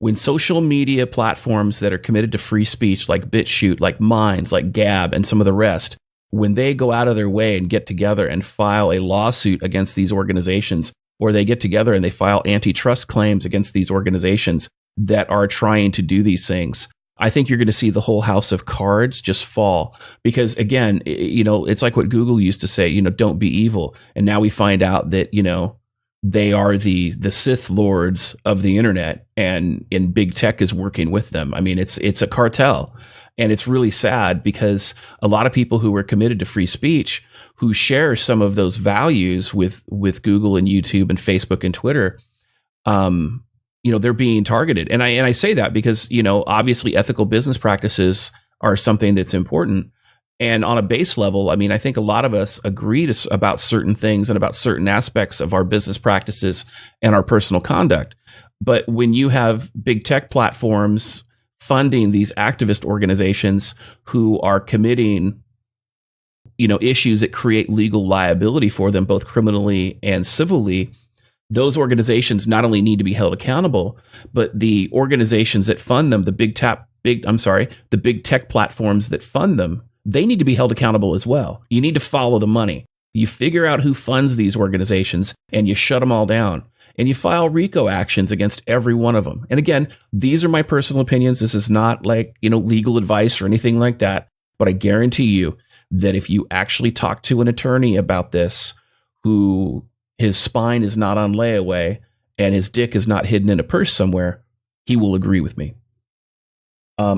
When social media platforms that are committed to free speech, like BitShoot, like Minds, like Gab, and some of the rest, when they go out of their way and get together and file a lawsuit against these organizations, or they get together and they file antitrust claims against these organizations that are trying to do these things, I think you're going to see the whole house of cards just fall. Because again, it's like what Google used to say, don't be evil. And now we find out that, they are the Sith lords of the internet, and big tech is working with them. I mean, it's a cartel, and it's really sad because a lot of people who are committed to free speech, who share some of those values with Google and YouTube and Facebook and Twitter, they're being targeted. And I say that because, obviously ethical business practices are something that's important. And on a base level, I mean, I think a lot of us agree about certain things and about certain aspects of our business practices and our personal conduct. But when you have big tech platforms funding these activist organizations who are committing, issues that create legal liability for them, both criminally and civilly, those organizations not only need to be held accountable, but the organizations that fund them, the big tech platforms that fund them, they need to be held accountable as well. You need to follow the money. You figure out who funds these organizations and you shut them all down. And you file RICO actions against every one of them. And again, these are my personal opinions. This is not like, legal advice or anything like that. But I guarantee you that if you actually talk to an attorney about this, who his spine is not on layaway and his dick is not hidden in a purse somewhere, he will agree with me.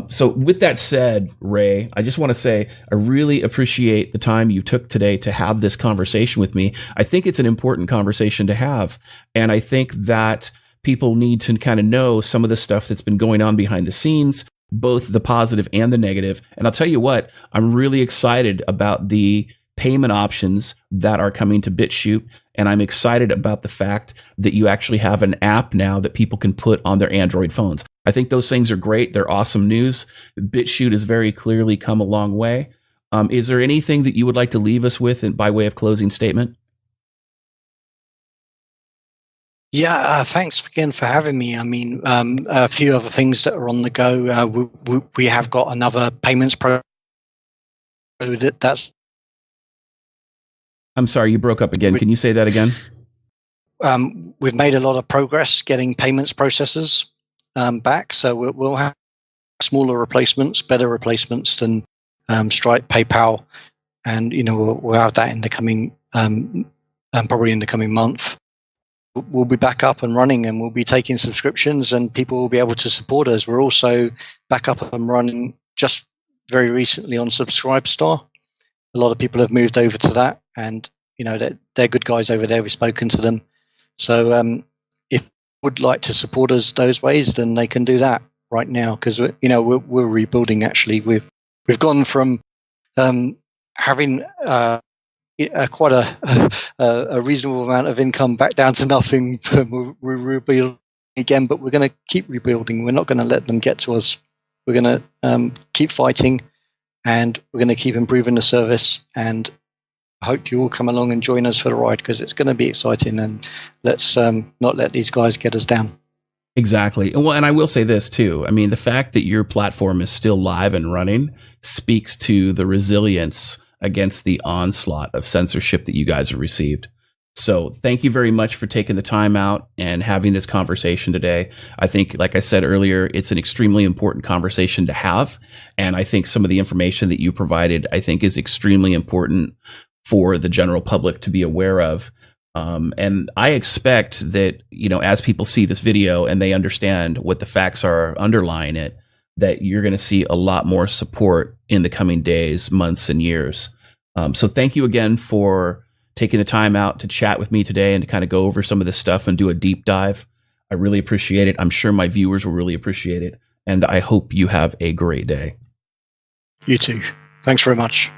So with that said, Ray, I just want to say I really appreciate the time you took today to have this conversation with me. I think it's an important conversation to have. And I think that people need to kind of know some of the stuff that's been going on behind the scenes, both the positive and the negative. And I'll tell you what, I'm really excited about the payment options that are coming to BitShoot. And I'm excited about the fact that you actually have an app now that people can put on their Android phones. I think those things are great. They're awesome news. BitShoot has very clearly come a long way. Is there anything that you would like to leave us with by way of closing statement? Yeah, thanks again for having me. I mean, a few other things that are on the go. We have got another payments pro that's. I'm sorry, you broke up again. Can you say that again? We've made a lot of progress getting payments processors back, so we'll have smaller replacements, better replacements than Stripe, PayPal, and we'll have that in the coming, probably in the coming month. We'll be back up and running, and we'll be taking subscriptions, and people will be able to support us. We're also back up and running just very recently on Subscribestar. A lot of people have moved over to that, and they're good guys over there. We've spoken to them, so if you would like to support us those ways, then they can do that right now, because we're rebuilding. Actually, we've gone from having quite a reasonable amount of income back down to nothing. We're rebuilding again, but we're going to keep rebuilding. We're not going to let them get to us. We're going to keep fighting, and we're going to keep improving the service. And I hope you all come along and join us for the ride, because it's going to be exciting, and let's not let these guys get us down. Exactly. Well, and I will say this too. I mean, the fact that your platform is still live and running speaks to the resilience against the onslaught of censorship that you guys have received. So thank you very much for taking the time out and having this conversation today. I think, like I said earlier, it's an extremely important conversation to have. And I think some of the information that you provided, I think, is extremely important for the general public to be aware of. And I expect that, as people see this video and they understand what the facts are underlying it, that you're going to see a lot more support in the coming days, months, and years. So thank you again for taking the time out to chat with me today and to kind of go over some of this stuff and do a deep dive. I really appreciate it. I'm sure my viewers will really appreciate it. And I hope you have a great day. You too. Thanks very much.